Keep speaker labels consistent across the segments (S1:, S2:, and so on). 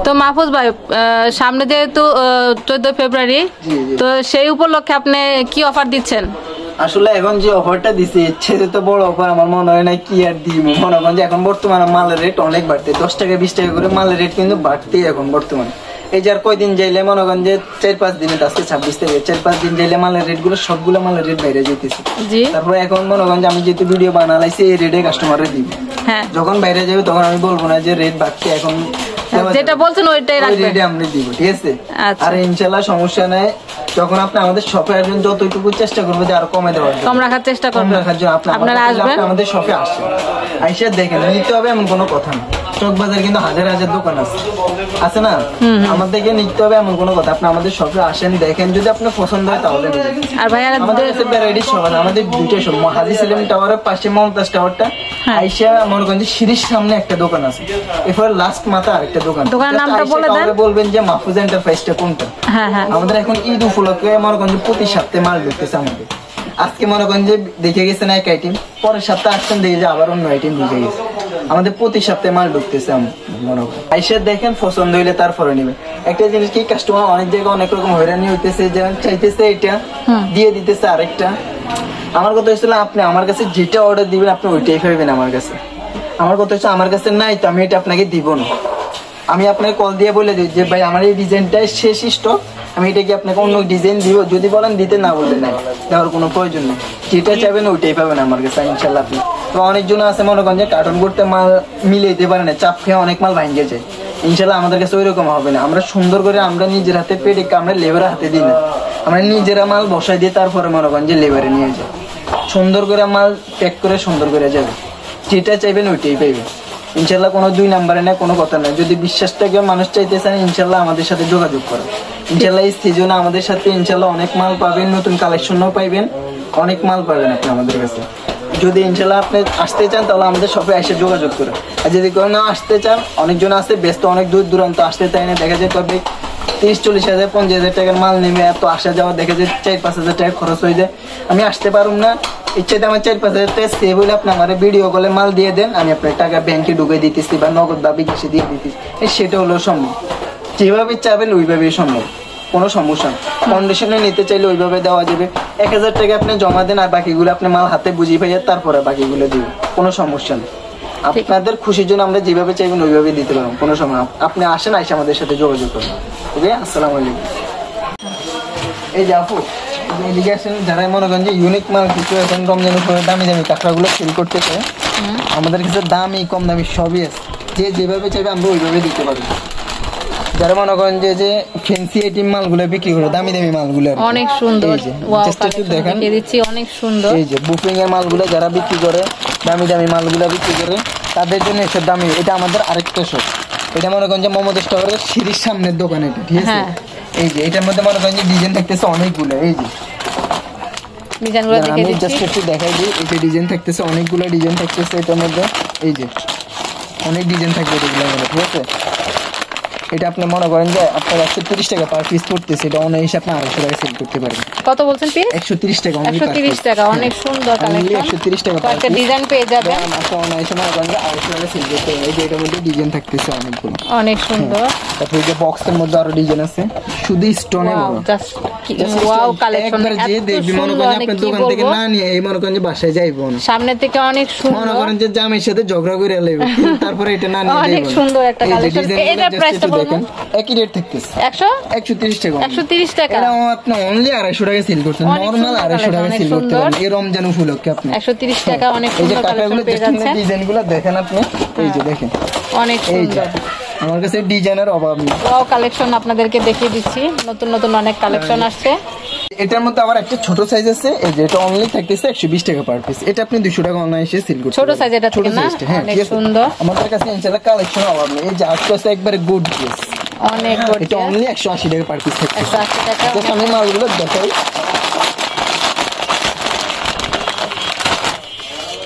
S1: তো মাহফুজ ভাই সামনে যেহেতু 14 ফেব্রুয়ারি, তো সেই উপলক্ষে আপনি কি অফার দিচ্ছেন?
S2: আসলে এখন যে অফারটা দিছে সেটা তো বড় অফার আমার মনে হয় না কি আর দিব। মনে করেন যে এখন বর্তমানে মালের রেট অনেক বাড়তে, 10 টাকা 20 টাকা করে মালের রেট কিন্তু বাড়তেই এখন বর্তমানে। এই যে আর কয়দিন যাইলে মনে করেন যে 4-5 দিনে আজকে 26 তারিখ, 4-5 দিন যাইলে মালের রেট গুলো সবগুলো মালের রেট বাইরে যেতেছে। তারপরে এখন মনে করেন যে আমি যেহেতু ভিডিও বানালাইছি এই রেটে কাস্টমাররে দিব, যখন বাইরে যাবে তখন আমি বলবো না যে রেট বাড়ছে, এখন
S1: যেটা বলছেন ওইটাই রাখবেন,
S2: ওইটাই আমরা দিব, ঠিক আছে? আর ইনশাআল্লাহ সমস্যা নাই, যখন আপনি আমাদের শপে আসবেন যতটুকু চেষ্টা করবো যে আরো কমে দেওয়ার জন্য,
S1: কম রাখার চেষ্টা করবেন।
S2: আপনারা আসবেন, আমাদের শপে আসবেন, আইসা দেখেন, নিতে হবে এমন কোনো কথা না। চক বাজার কিন্তু হাজার হাজার দোকান আছে না, আমার থেকে নিতে হবে এমন কোনো কথা। আপনি আমাদের শপে আসেন, দেখেন, যদি আপনার পছন্দ হয় তাহলে
S1: আর ভাই
S2: আমাদের কাছে ভ্যারাইটি সব আছে। আমাদের দুইটা শপ, হাজি সেলিম টাওয়ারের পাশে মমতাজ টাওয়ারটা, আইসা মনে করেন যে সিঁড়ির সামনে একটা দোকান আছে, এরপর লাস্ট মাথা আরেকটা দোকান।
S1: দোকানের নামটা বলে দেন,
S2: বলবেন যে মাহফুজ এন্টারপ্রাইজটা কোনটা। আমাদের এখন ঈদ উপলক্ষে মনে করেন যে প্রতি সপ্তাহে মাল ঢুকতেছে আমাদের। আজকে মনে করেন যে দেখে গেছেন এক আইটেম, পরের সপ্তাহে আসছেন দেখে যে আবার অন্য আইটেম ঢুকে গেছে। আমাদের প্রতি সপ্তাহে মাল ঢুকতেছে, মনে করেন আইসা দেখেন, পছন্দ হইলে তারপরে নেবেন। একটা জিনিস কি, কাস্টমার অনেক জায়গায় অনেক রকম হয়রানি হইতেছে, যেমন চাইতেছে এটা দিয়ে দিতেছে আরেকটা। আমার কথা হচ্ছিল আপনি আমার কাছে যেটা অর্ডার দিবেন আপনি ওইটাই পাইবেন আমার কাছে। আমার কথা হচ্ছে আমার কাছে নাই তো আমি এটা আপনাকে দিব না, আমি আপনাকে কল দিয়ে বলে দিই যে ভাই আমার এই ডিজাইনটাই শেষ স্টক, আমি এটা কি আপনাকে অন্য ডিজাইন দিব, যদি বলেন দিতে, না বলতে নাই, দেওয়ার কোনো প্রয়োজন নেই। যেটা চাইবেন ওইটাই পাবেন আমার কাছে ইনশাল্লাহ। আপনি তো অনেকজন আছে মনে করেন যে কার্টন করতে মাল মিলে দিতে পারে না, চাপ খেয়ে অনেক মাল ভাঙিয়ে যায়। ইনশাল্লাহ আমাদের কাছে ওই রকম হবে না, আমরা সুন্দর করে আমরা নিজের হাতে পেটে, আমরা লেবারের হাতে দিই না, আমরা নিজেরা মাল বসাই দিয়ে তারপরে মনে করেন যে লেবারে নিয়ে যাই, সুন্দর করে মাল প্যাক করে সুন্দর করে যাবে। যেটা চাইবেন ওইটাই পাইবেন ইনশাল্লাহ, কোনো 2 নাম্বারে না, কোনো কথা নাই। যদি বিশ্বাসটাকে মানুষ চাইতে চান ইনশাল্লাহ আমাদের সাথে যোগাযোগ করেন। ইনশাল্লাহ এই সিজনে আমাদের সাথে ইনশাল্লাহ অনেক মাল পাবেন, নতুন কালেকশনও পাইবেন, অনেক মাল পাবেন আপনি আমাদের কাছে। যদি ইনশাল্লাহ আপনি আসতে চান তাহলে আমাদের শপে এসে যোগাযোগ করেন। আর যদি কেউ না আসতে চান, অনেকজন আছে ব্যস্ত, অনেক দূর দূরান্ত আসতে চায় না, দেখা যায় তবে 30-40 হাজার 50 হাজার টাকার মাল নেমে এত আসা যাওয়া, দেখা যায় 4-5 হাজার টাকা খরচ হয়ে যায়, আমি আসতে পারুম না। ইচ্ছাতে আমার 4-5 হাজার টাকা সেভ হইলে আপনি আমার ভিডিও কলে মাল দিয়ে দেন, আমি আপনার টাকা ব্যাংকে ঢুকে দিতেছি বা নগদ বা বিকাশে দিয়ে দিতেছি, সেটা হলো সম্ভব। যেভাবে চাবেন ওইভাবেই সম্ভব, কোনো সমস্যা নেই। কন্ডিশনে নিতে চাইলে ওইভাবে দেওয়া যাবে। 1000 টাকা আপনি জমা দেন, আর বাকিগুলো আপনি মাল হাতে বুঝিয়ে পাইয়া তারপরে বাকিগুলো দিবেন, কোনো সমস্যা নেই। আপনাদের খুশির জন্য আমরা যেভাবে চাইবেন ওইভাবে দিতে পারবো, কোনো সময়। আপনি আসেন, আইসা আমাদের সাথে যোগাযোগ করুন। ওকে, আসসালামু আলাইকুম। এই যে আপু এদিকে আসেন, যারা মনে করেন যে ইউনিক মাল কিছু এখন রমজান উপরে দামি দামি কাঁকড়াগুলো সেল করতেছে, আমাদের কাছে দামি কম দামি সবই আছে, যে যেভাবে চাইবে আমরা ওইভাবে দিতে পারবো। যারা মনে করেন যে ফ্যান্সি আইটেম মালগুলো বিক্রি করে, দামি দামি মালগুলো
S1: অনেক সুন্দর,
S2: দেখেন
S1: অনেক সুন্দর।
S2: এই যে বুকিং এর মালগুলো যারা বিক্রি করে, দামি দামি মালগুলো বিক্রি করে, তাদের জন্য এসব দামি। এটা আমাদের আরেকটা শপ, এটা মনে করেন যে মোহাম্মদ স্টোরের সিঁড়ির সামনের দোকান এটা, ঠিক আছে? এই যে এটার মধ্যে মনে করেন যে ডিজাইন থাকতেছে অনেকগুলো, এই যে ডিজাইনগুলো দেখে দিচ্ছি, জাস্ট একটু দেখাই দিই। এই যে ডিজাইন থাকতেছে অনেকগুলো, ডিজাইন থাকতেছে এটার মধ্যে, এই যে অনেক ডিজাইন থাকবে এগুলোর মধ্যে, ঠিক আছে? এটা আপনি মনে করেন যে আপনার 130 টাকা পার পিস পড়তেছে, এটা অনেক হিসাব আপনি 250 টাকা সেল করতে পারবেন।
S1: কত বলছেন পিস?
S2: 130 টাকা।
S1: 130 টাকা, অনেক সুন্দর কালেকশন।
S2: 130 টাকা
S1: তো একটা ডিজাইন পেয়ে যাবেন,
S2: আপনি অনেক সময় মনে করেন যে 250 টাকা সেল করতে পারবেন। এই যে এটার মধ্যে ডিজাইন থাকতেছে অনেকগুলো,
S1: অনেক সুন্দর।
S2: তারপর এই যে বক্সের মধ্যে আরো ডিজাইন আছে, শুধু স্টোনে বড়,
S1: জাস্ট ওয়াও কালেকশন।
S2: একবার যে দেখবি মনে করেন যে আপনার দোকান থেকে না নিয়ে এই মনে করেন যে বাসায় যাইবো না,
S1: সামনে থেকে অনেক সুন্দর,
S2: মনে করেন যে জামের সাথে ঝগড়া করে লাইবে, তারপরে এটা না নিয়ে
S1: অনেক সুন্দর একটা কালেকশন। এটার প্রাইসটা বলুন।
S2: একই রেট থাকতেছে
S1: 130 টাকা। 130 টাকা,
S2: এটা আপনি অনলি 250 টাকা সেল করছেন, নরমাল 250 টাকা সেল করতে পারেন এই রমজান উপলক্ষে। আপনি
S1: 130 টাকা অনেক সুন্দর কালেকশন পেয়ে যাচ্ছেন।
S2: ডিজাইনগুলো দেখেন আপনি, এই যে দেখেন
S1: অনেক সুন্দর।
S2: আমার কাছে ডিজাইনের অভাব নেই,
S1: ওয়াও কালেকশন আপনাদেরকে দেখিয়ে দিচ্ছি, নতুন নতুন অনেক কালেকশন আসছে।
S2: এটার মধ্যে আবার একটা ছোট সাইজ আছে, এই যে এটা অনলি থাকতেছে 120 টাকা পার পিস, এটা আপনি 200 টাকা অনলাইনে সেল করতে
S1: ছোট সাইজ, এটা ছোট সাইজ, অনেক সুন্দর।
S2: আমাদের কাছে ইনশাআল্লাহ কালেকশন অভাব নেই, এই যে আজকে আছে একবারে গুড পিস,
S1: অনেক গুড,
S2: এটা অনলি 180 টাকা পার পিস থাকছে।
S1: 180 টাকা।
S2: তো আমি মালগুলো দেখাই,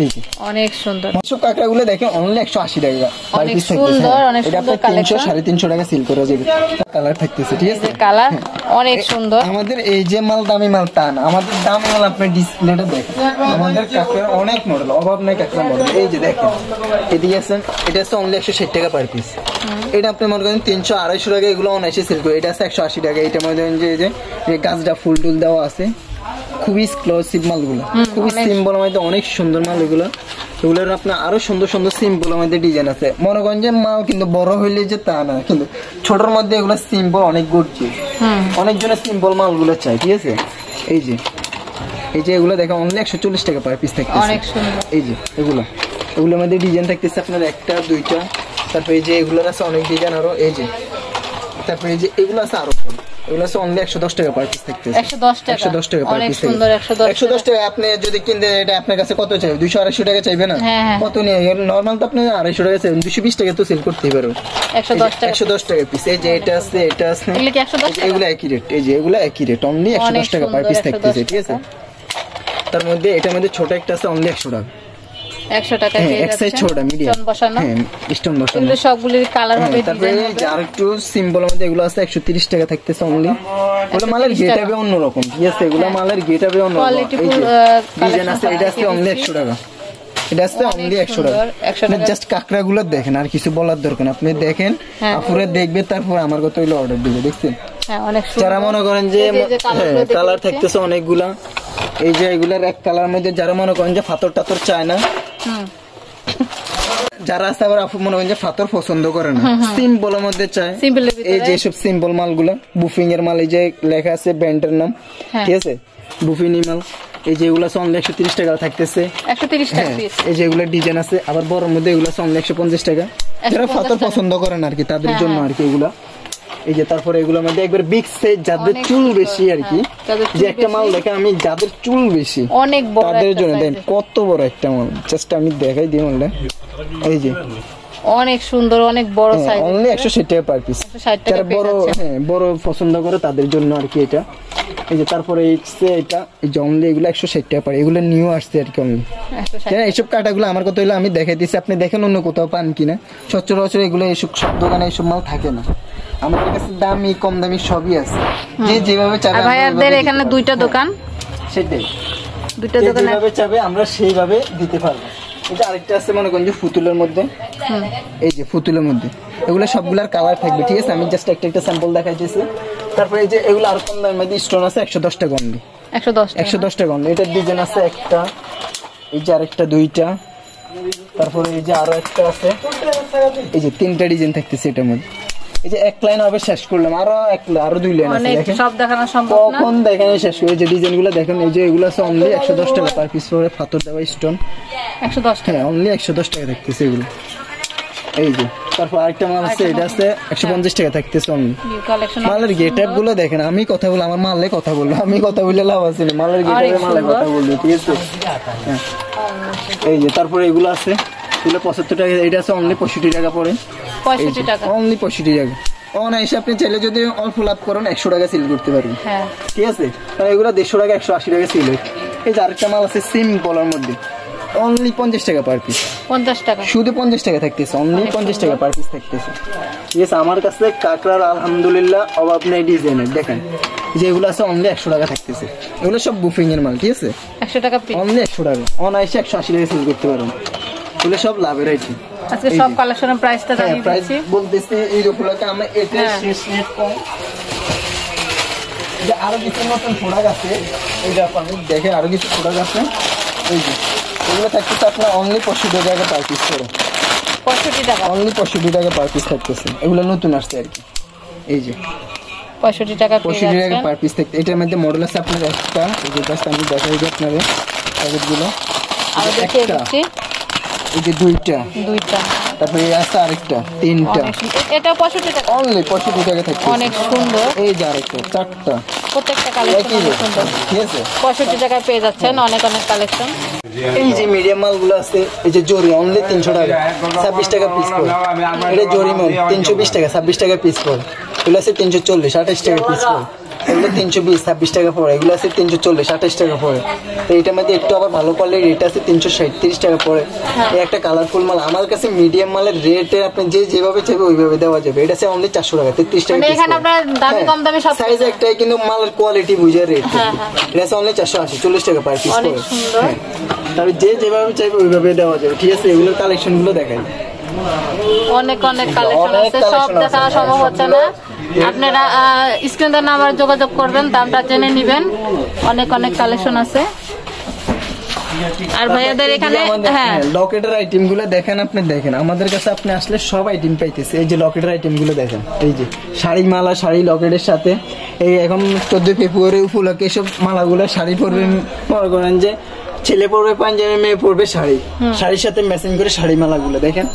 S2: এই যে
S1: অনেক সুন্দর
S2: সব কাঁকড়াগুলো দেখেন অনলি 180 টাকা
S1: অনেক সুন্দর অনেক সুন্দর কালেকশন
S2: 300-350 টাকা সেল করা যাবে কালার থাকতেছে ঠিক আছে
S1: কালার অনেক সুন্দর
S2: আমাদের এই যে মাল দামি মাল তা না আমাদের দামি মাল আপনি ডিসপ্লেটা দেখেন আমাদের কাঁকড়া অনেক মডেল অভাব নাই কাঁকড়া মডেল এই যে দেখেন এদিকে আছেন এটা আছে অনলি 160 টাকা পার পিস এটা আপনি মনে করেন 300-250 টাকা এগুলো অনায়াসে সেল করে এটা আছে 180 টাকা এটা মনে করেন যে গাছটা ফুল টুল দেওয়া আছে খুবই এক্সক্লুসিভ মালগুলো খুবই সিম্পল মধ্যে অনেক সুন্দর মাল এগুলো এগুলোর আপনার আরো সুন্দর সুন্দর সিম্পল মধ্যে ডিজাইন আছে মনে করেন যে মাল কিন্তু বড় হইলে যে তা না কিন্তু ছোটর মধ্যে এগুলো সিম্পল অনেক গর্জিয়াস অনেকজনের সিম্পল মালগুলো চাই ঠিক আছে এই যে এগুলো দেখো অনলি 140 টাকা পার পিস থাকতেছে
S1: অনেক সুন্দর
S2: এই যে এগুলোর মধ্যে ডিজাইন থাকতেছে আপনার একটা দুইটা তারপরে এই যে এগুলোর আছে অনেক ডিজাইন আরো এই যে তারপরে এই যে এগুলো আছে আরো এগুলো আছে অনলি 110 টাকা পার পিস থাকতেছে 110 টাকা পার পিস
S1: সুন্দর
S2: 110 টাকা আপনি যদি কিনতে এটা আপনার কাছে কত চাই 200-250 টাকা চাইবে না কত নিয়ে নরমাল তো আপনি 250 টাকা চাইবেন 220 টাকা তো সেল করতেই পারো 110 টাকা পিস এই যে এটা আছে এগুলো একই রেট এই যে এগুলো একই রেট অনলি 110 টাকা পার পিস থাকতেছে ঠিক আছে তার মধ্যে এটার মধ্যে ছোট একটা আছে অনলি 100 টাকা
S1: 100 টাকা পেয়ে
S2: যাচ্ছে এক সাইজ ছোট মিডিয়াম স্টোন বসানো স্টোন বসানো
S1: এগুলো সবগুলোর কালার হবে ডিজাইন হবে
S2: আর একটু সিম্পল মধ্যে এগুলো আছে 130 টাকা থাকতেছে অনলি এগুলো মালের গেট হবে অন্যরকম ঠিক আছে এগুলো মালের গেট হবে অন্যরকম এই যে ডিজাইন আছে এটা আছে অনলি 100 টাকা এটা আছে অনলি 100 টাকা জাস্ট কাকড়াগুলো দেখেন আর কিছু বলার দরকার না আপনি দেখেন আপুরে দেখবে তারপর আমার কথা হইলো অর্ডার দিবে দেখছেন
S1: হ্যাঁ অনেক সুন্দর
S2: যারা মনে করেন যে কালার থাকতেছে অনেকগুলা এই যে এগুলার এক কালার মধ্যে যারা মনে করেন যে ফাতর টাতর চায় না যারা আছে আবার আপু মনে করেন যে ফাতর পছন্দ করে না সিম্পলের মধ্যে চায় এই যে সব সিম্পল মালগুলা বুফিং এর মাল এই যে লেখা আছে ব্র্যান্ডের নাম ঠিক আছে বুফিনি মাল এই যে এগুলা অনলি 130 টাকা থাকতেছে
S1: 130 টাকা পিস
S2: এই যে এগুলা ডিজাইন আছে আবার বড়র মধ্যে এগুলা অনলি 150 টাকা যারা ফাতর পছন্দ করেন আর কি তাদের জন্য আর কি এগুলা এই যে তারপরে এগুলোর মধ্যে একবার বিগ সাইজ যাদের চুল বেশি আর কি যে একটা মাল দেখেন আমি যাদের চুল বেশি
S1: অনেক বড়
S2: তাদের জন্য দেন কত বড় একটা মাল জাস্ট আমি দেখাই দিই মালটা এই যে
S1: অনেক সুন্দর অনেক বড় সাইজ
S2: অনলি 160 টাকা পার পিস
S1: 160 টাকা
S2: বড় বড় পছন্দ করে তাদের জন্য আর কি এটা এই যে তারপরে এটা এই যে অনলি এগুলো 160 টাকা পার এগুলো নিউ আসছে আর কি অনলি এইসব কাটাগুলো আমার কথা হলো আমি দেখাই দিচ্ছি আপনি দেখেন অন্য কোথাও পান কিনা সচরাচর এগুলো এইসব সব দোকানে এইসব মাল থাকে না আমাদের কাছে দামি কম দামি সবই আছে যে যেভাবে চাবে
S1: ভাইয়াদের এখানে দুইটা দোকান
S2: সেটাই
S1: দুইটা দোকানে
S2: যেভাবে চাবে আমরা সেইভাবে দিতে পারবো এটা আরেকটা আছে মনে করেন যে ফুতুলের মধ্যে এই যে ফুতুলের মধ্যে এগুলো সবগুলার কালার থাকবে ঠিক আছে আমি জাস্ট একটা স্যাম্পল দেখাইতেছি তারপরে এই যে এগুলো আর কম দামের মধ্যে স্টোন আছে 110 টাকা অনলি 110 টাকা অনলি এটার ডিজাইন আছে একটা এই যে আরেকটা দুইটা তারপরে এই যে আরো একটা আছে এই যে তিনটা ডিজাইন থাকতেছে এটার মধ্যে এই যে এক লাইন হবে শেষ করলাম আরো দুই লাইন আছে দেখেন
S1: সব দেখানো সম্ভব না
S2: কখন দেখেন শেষ করে যে ডিজাইনগুলো দেখেন এই যে এগুলো আছে অনলি 110 টাকা পার পিস পরে ফাতর দেওয়া স্টোন
S1: 110 টাকা
S2: অনলি 110 টাকা থাকতেছে এগুলো এই যে তারপর আরেকটা মাল আছে এটা আছে 150 টাকা থাকতেছে অনলি মালের গেটআপ গুলো দেখেন আমি কথা বললাম আমার মালে কথা বললো আমি কথা বললে লাভ আছে না মালের গেটআপে মালে কথা বললো ঠিক আছে এই যে তারপরে এগুলো আছে এগুলো 75 টাকা এটা আছে অনলি 65 টাকা পড়ে
S1: 65 টাকা
S2: অনলি 65 টাকা অনায়াসে আপনি চাইলে যদি অল্প লাভ করেন 100 টাকা সেল করতে পারবেন ঠিক আছে তাহলে এগুলো 150 টাকা 180 টাকা সেল হয় এই যে আরেকটা মাল আছে সিম্পলের মধ্যে অনলি 50 টাকা পার পিস
S1: 50 টাকা
S2: শুধু 50 টাকা থাকতেছে অনলি 50 টাকা পার পিস থাকতেছে ঠিক আছে আমার কাছে কাকড়ার আলহামদুলিল্লাহ অভাব নেই ডিজাইনের দেখেন যেগুলো আছে অনলি 100 টাকা থাকতেছে এগুলো সব বুফিং এর মাল ঠিক আছে
S1: 100 টাকা পিস
S2: অনলি 100 টাকা অনায়াসে 180 টাকা সেল করতে পারবেন এগুলো সব লাভের আইটেম
S1: আজকে সব কালেকশনের প্রাইসটা জানিয়ে দিচ্ছি
S2: বলতেছি এই রকমকে আমরা এটা শেষ রেট কম যে আরো কিছু নতুন প্রোডাক্ট আছে এইটা আপনি দেখে আরো কিছু প্রোডাক্ট আছে এই যে এগুলো থাকতেছে আপনার অনলি 65 টাকা পার পিস করে
S1: 65 টাকা
S2: অনলি 65 টাকা পার পিস থাকতেছে এগুলো নতুন আসছে আর কি এই যে
S1: 65 টাকা
S2: পার পিস থাকতে এটার মধ্যে মডেল আছে আপনার একটা এই যে জাস্ট আমি দেখাই দিই আপনাদের প্যাকেটগুলো
S1: আর দেখিয়ে দিচ্ছি
S2: এই যে দুইটা তারপরে আছে আরেকটা তিনটা
S1: এটা 65 টাকা
S2: অনলি 65 টাকা থাকছে
S1: অনেক সুন্দর
S2: এই যে আরেকটা চারটা
S1: প্রত্যেকটা কালেকশন সুন্দর
S2: ঠিক আছে
S1: 65 টাকা পেয়ে যাচ্ছেন অনেক কালেকশন
S2: এই যে মিডিয়াম মালগুলো আছে এই যে জরি অনলি 300 টাকা 26 টাকা পিস পড়ে এটা জরি মাল 320 টাকা 26 টাকা পিস পড়ে এগুলো আছে 340 28 টাকা পিস পড়ে এগুলো 320 26 টাকা পড়ে, এগুলো আছে 340 28 টাকা পড়ে। তো এটার মধ্যে একটু আবার ভালো কোয়ালিটির রেট আছে 360 30 টাকা পড়ে। এই একটা কালারফুল মাল আমার কাছে মিডিয়াম মালের রেটে আপনি যেভাবে চাইবে ওইভাবে দেওয়া যাবে। এটা আছে অনলি 400 টাকা 33 টাকা।
S1: মানে এখানে আপনার দামি কম দামি সব
S2: সাইজ একটাই, কিন্তু মালের কোয়ালিটি বুঝে রেট। এটা আছে অনলি 480 40 টাকা পার পিস
S1: অনেক
S2: পড়ে।
S1: সুন্দর।
S2: তবে যেভাবে চাইবে ওইভাবে দেওয়া যাবে, ঠিক আছে? এগুলোর কালেকশন গুলো দেখাই,
S1: অনেক অনেক কালেকশন আছে, সব দেখানো সম্ভব হচ্ছে না। আপনারা স্ক্রিনের নাম্বার যোগাযোগ করবেন, দামটা জেনে নেবেন। অনেক অনেক কালেকশন আছে। আর ভাইয়াদের এখানে
S2: লকেটের আইটেম গুলো দেখেন, আপনি দেখেন আমাদের কাছে আপনি আসলে সব আইটেম পাইতেছে। এই যে লকেটের আইটেম গুলো দেখেন, এই যে শাড়ি মালা, শাড়ি লকেটের সাথে এই এখন 14 ফেব্রুয়ারি উপলক্ষে সব মালাগুলো শাড়ি পরবেন, মনে করেন যে ছেলে পরবে পাঞ্জাবি, মেয়ে পরবে শাড়ি, শাড়ির সাথে ম্যাচিং করে শাড়ি মালাগুলো দেখেন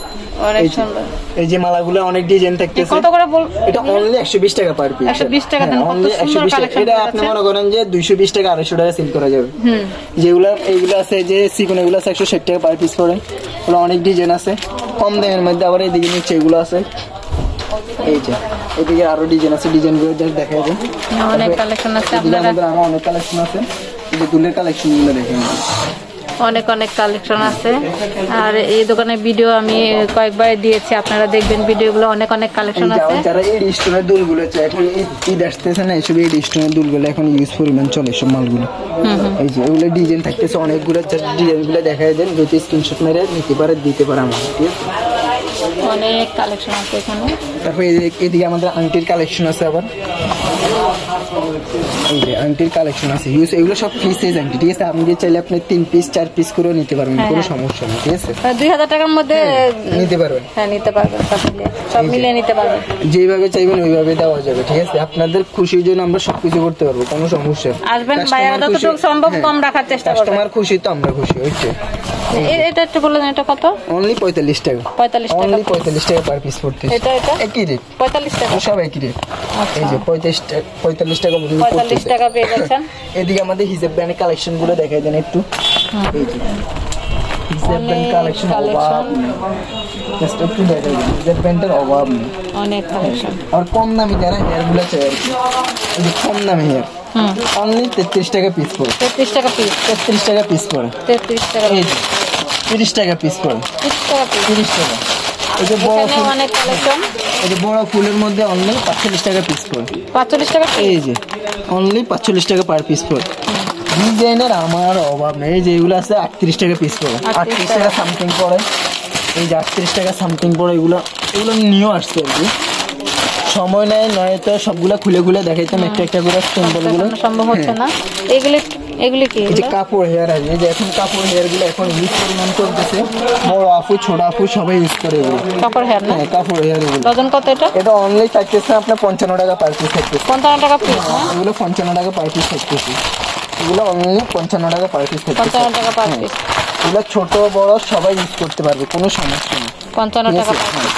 S1: অনেক সুন্দর।
S2: এই যে মালাগুলো অনেক ডিজাইন থাকতেছে।
S1: কত করে বল?
S2: এটা অনলি 120 টাকা পার পিস।
S1: 120 টাকা দেন, কত সুন্দর কালেকশন।
S2: এটা আপনি মনে করেন যে 220 টাকা 250 টাকা সেল করা যাবে। যেগুলো এইগুলো আছে যে সিকোন, এগুলো আছে 160 টাকা পার পিস পড়ে। ওগুলো অনেক ডিজাইন আছে কম দামের মধ্যে। আবার এইদিকে নিচে এগুলো আছে, এই যে এদিকে আরো ডিজাইন আছে, ডিজাইনগুলো জাস্ট দেখাই দেন।
S1: অনেক কালেকশন আছে আপনারা,
S2: আমাদের আরো অনেক কালেকশন আছে। এই যে দুলের কালেকশনগুলো দেখেন,
S1: অনেক অনেক কালেকশন আছে। আর এই দোকানের ভিডিও আমি কয়েকবার দিয়েছি, আপনারা দেখবেন ভিডিওগুলো, অনেক অনেক কালেকশন আছে।
S2: যারা এই স্টোনের দুলগুলো চায়, এখন ঈদ আসতেছে না, এসব এই স্টোনের দুলগুলো এখন ইউজ পরিমাণ চলে সব মালগুলো। এই যে এগুলো ডিজাইন থাকতেছে অনেকগুলো, ডিজাইনগুলো দেখাই দেন, যদি স্ক্রিনশট মেরে নিতে পারে দিতে পারে আমার, ঠিক আছে?
S1: অনেক কালেকশন আছে এখানে।
S2: তারপরে এদিকে আমাদের আংটির কালেকশন আছে। আবার এই যে আংটির কালেকশন আছে, এগুলো সব ফ্রি সাইজ আংটি, ঠিক আছে? আপনি চাইলে আপনি 3 পিস 4 পিস করে নিতে পারবেন, কোনো সমস্যা নেই, ঠিক আছে?
S1: 2000 টাকার মধ্যে
S2: নিতে পারবেন।
S1: হ্যাঁ নিতে পারবেন, সব মিলিয়ে নিতে পারবেন,
S2: যেভাবে চাইবেন ওইভাবে দেওয়া যাবে, ঠিক আছে? আপনাদের খুশির জন্য আমরা সবকিছু করতে পারবো, কোনো সমস্যা নেই।
S1: আসবেন ভাইয়া, যতটুকু সম্ভব কম রাখার চেষ্টা করবেন।
S2: কাস্টমার খুশি তো আমরা খুশি। ওইটা
S1: এটা একটু বললেন, এটা কত?
S2: অনলি 45 টাকা।
S1: 45 টাকা,
S2: অনলি 45 টাকা পার পিস পড়তে।
S1: এটা
S2: একই রেট,
S1: 45 টাকা,
S2: সব একই রেট। এই যে 45 টাকা
S1: 45 টাকা পেয়ে যাচ্ছেন।
S2: এদিকে আমাদের হিজাব ব্র্যান্ডের কালেকশন গুলো দেখাই দেন একটু। এই যে হিজাব ব্র্যান্ড কালেকশন, অভাব জাস্ট একটু দেখাই দেন, হিজাব ব্র্যান্ডের অভাব নেই,
S1: অনেক কালেকশন।
S2: আর কম দামি যারা হেয়ার গুলো চাই আর কি, এই যে কম দামি হেয়ার অনলি 33 টাকা পিস পড়ে।
S1: 33 টাকা পিস,
S2: 33 টাকা পিস পড়ে।
S1: 33 টাকা,
S2: এই যে 30 টাকা পিস পড়ে,
S1: 30 টাকা পিস,
S2: 30 টাকা। এই যে বড় ফুল,
S1: অনেক কালেকশন।
S2: এই যে বড় ফুলের মধ্যে অনলি 45 টাকা পিস পড়ে।
S1: 45 টাকা পিস,
S2: এই যে অনলি 45 টাকা পার পিস পড়ে। ডিজাইনের আমার অভাব নেই। এই যে এগুলো আছে 38 টাকা পিস পড়ে, 38 টাকা সামথিং পড়ে। এই যে 38 টাকা সামথিং পড়ে। এগুলো নিয়েও আসছে আর কি, সময় নেই, নয়তো সবগুলো খুলে খুলে দেখাইতাম একটা একটা করে স্যাম্পল গুলো,
S1: সম্ভব হচ্ছে না। এগুলি কি?
S2: এই যে কাপড় হেয়ার আছে, এই যে এখন কাপড় হেয়ার গুলো এখন ইউজ পরিমাণ করতেছে, বড় আপু ছোট আপু সবাই ইউজ করে এগুলো
S1: কাপড় হেয়ার না?
S2: হ্যাঁ, কাপড় হেয়ার এগুলো।
S1: ডজন কত এটা?
S2: এটা অনলি থাকতেছে আপনার 55 টাকা পার পিস থাকতেছে।
S1: 55 টাকা পিস না?
S2: এগুলো 55 টাকা পার পিস থাকতেছে। এগুলো অনলি 55 টাকা পার পিস থাকতেছে।
S1: 55 টাকা পার পিস।
S2: এগুলো ছোট বড় সবাই ইউজ করতে পারবে, কোনো সমস্যা নেই।
S1: 55 টাকা পার পিস।